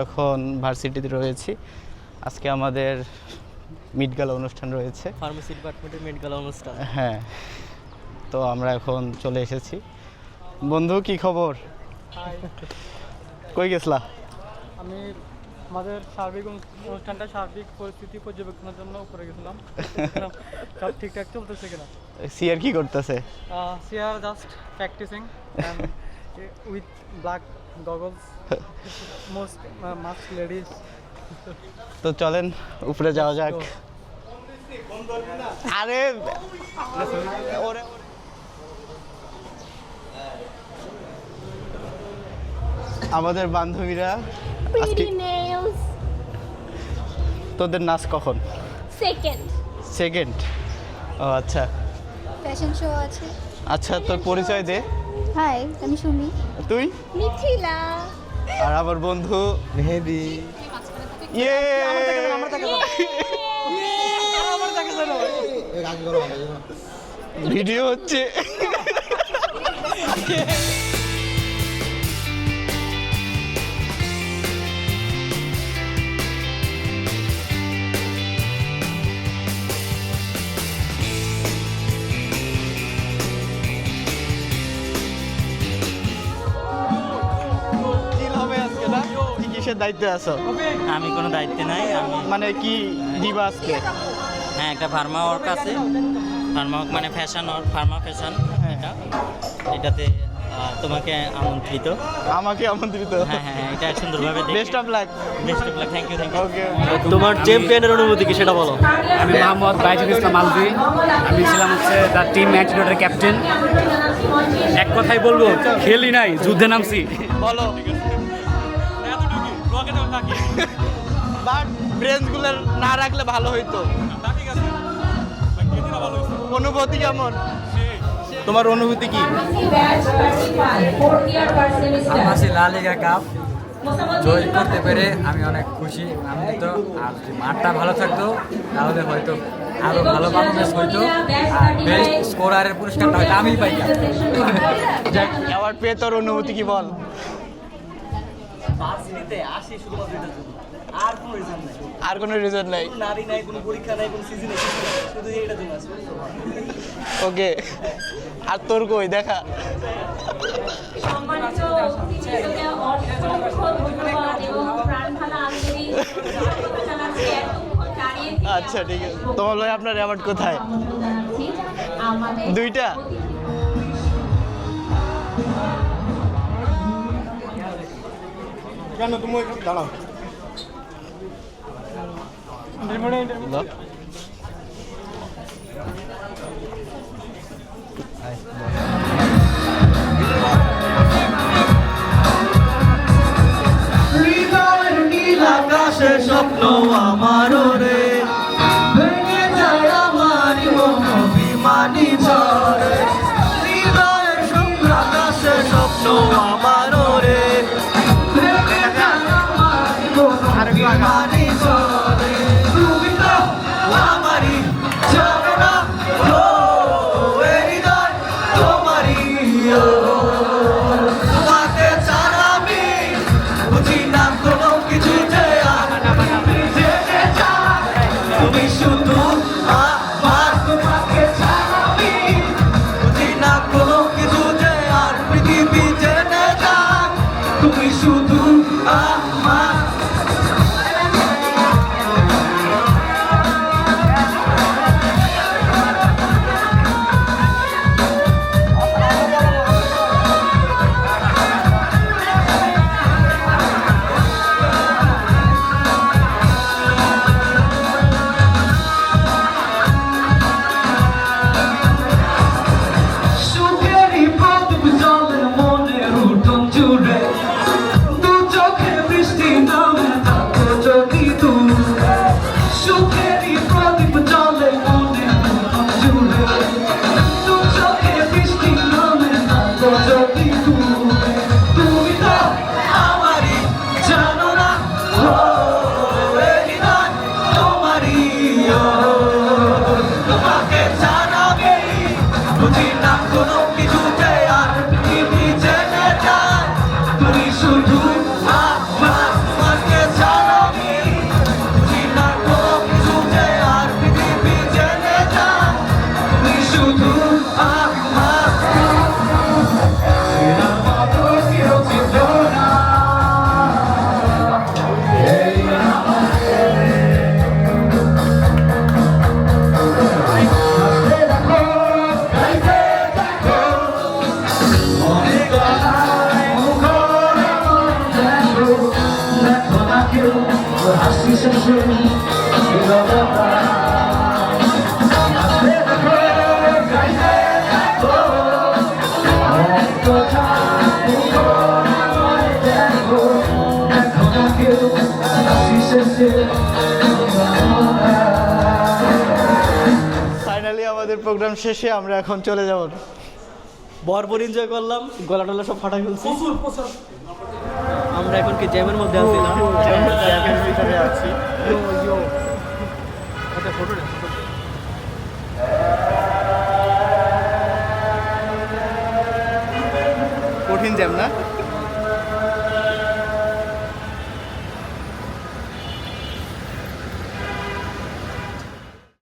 এখন ভার্সিটিতে রয়েছি। আজকে আমাদের মিড গালা অনুষ্ঠান রয়েছে, ফার্মেসি ডিপার্টমেন্টের মিড গালা অনুষ্ঠান। হ্যাঁ, তো আমরা এখন চলে এসেছি। বন্ধু, কি খবর? কই গেছলা? আমি আমাদের সার্বিক অনুষ্ঠানটা সার্বিক পরিস্থিতি পর্যবেক্ষণের জন্য উপরে গেছিলাম। সব ঠিকঠাক চলতেছে কিনা। সিয়ার কি করতেছে? সি আর just practising with black goggles, most must ladies. তো চলেন উপরে যাওয়া যাক। আরে আমাদের বান্ধবীরা আজকে তোদের নাচ কখন? সেকেন্ড। ও আচ্ছা ফ্যাশন শো আছে। আচ্ছা, তোর পরিচয় দে। হাই, আমি সুমি। তুই? মিথিলা। আর আমার বন্ধু মেহেদি। ইয়ে ভিডিও হচ্ছে। কিসের দায়িত্বে আছো? আমি কোনো দায়িত্বে নাই। আমি মানে কি দিবা আজকে? হ্যাঁ, একটা ফার্মা ওয়ার্ক আছে। ফার্মা ওয়ার্ক মানে ফ্যাশন ওয়ার্ক, ফার্মা ফ্যাশন। এটাতে তোমাকে আমন্ত্রিত। আমাকে আমন্ত্রিত? হ্যাঁ হ্যাঁ, এটা সুন্দরভাবে best of luck. Best of luck, thank you. Okay. তোমার চ্যাম্পিয়নের অনুভূতি কি সেটা বলো। আমি মোহাম্মদ বাইজুল ইসলাম আলভি। আমি ছিলাম দ্য টিম ম্যাচ ডটের ক্যাপ্টেন। এক কথাই বলবো, খেলি নাই, যুদ্ধে নামছি। বলো। বাট ব্রেঞ্চগুলো না রাখলে ভালো হইতো। অনুভূতি কেমন? তোমার অনুভূতি কি? আমার লা লিগা কাপ জয় করতে পেরে আমি অনেক খুশি, আনন্দিত। আর যদি মাঠটা ভালো থাকতো তাহলে হয়তো আরো ভালো পারফরমেন্স হইতো, আর বেস্ট স্কোরারের পুরস্কারটা হয়তো আমিই পাইতাম। অ্যাওয়ার্ড পেয়ে তোর অনুভূতি কি বল? আর কোনো রিজন নাই? নারী নাই, কোনো পরীক্ষা নাই, কোনো সিজন নাই, শুধু এইটার জন্য আছে। ওকে। আর তোর কই দেখা? আচ্ছা ঠিক আছে। তোমার ভাই আপনার অ্যাওয়ার্ড কোথায়? দুইটা? কেন তুমি দাঁড়াও। আকাশে স্বপ্ন আমার রে, ভেঙে যায় আমার অভিমানী ঝড়ে। হৃদয়ের শুভ্র আকাশে স্বপ্ন আমার রে, ভেঙে যায় আমার অভিমানী ঝড়ে। তুমি তো শেষে নীরবতা গাইতে থাকো এক কথা দেখো দেখো না কেউ হাসি শেষে নীরবতা। ফাইনালি আমাদের প্রোগ্রাম শেষে আমরা এখন চলে যাব। ভরপুর এনজয় করলাম, গলা টলা সব ফাটাই ফেলছি। আমরা এখন কি জ্যামের মধ্যে আছি না? জ্যামের ভিতরে আছি। কঠিন জ্যাম না?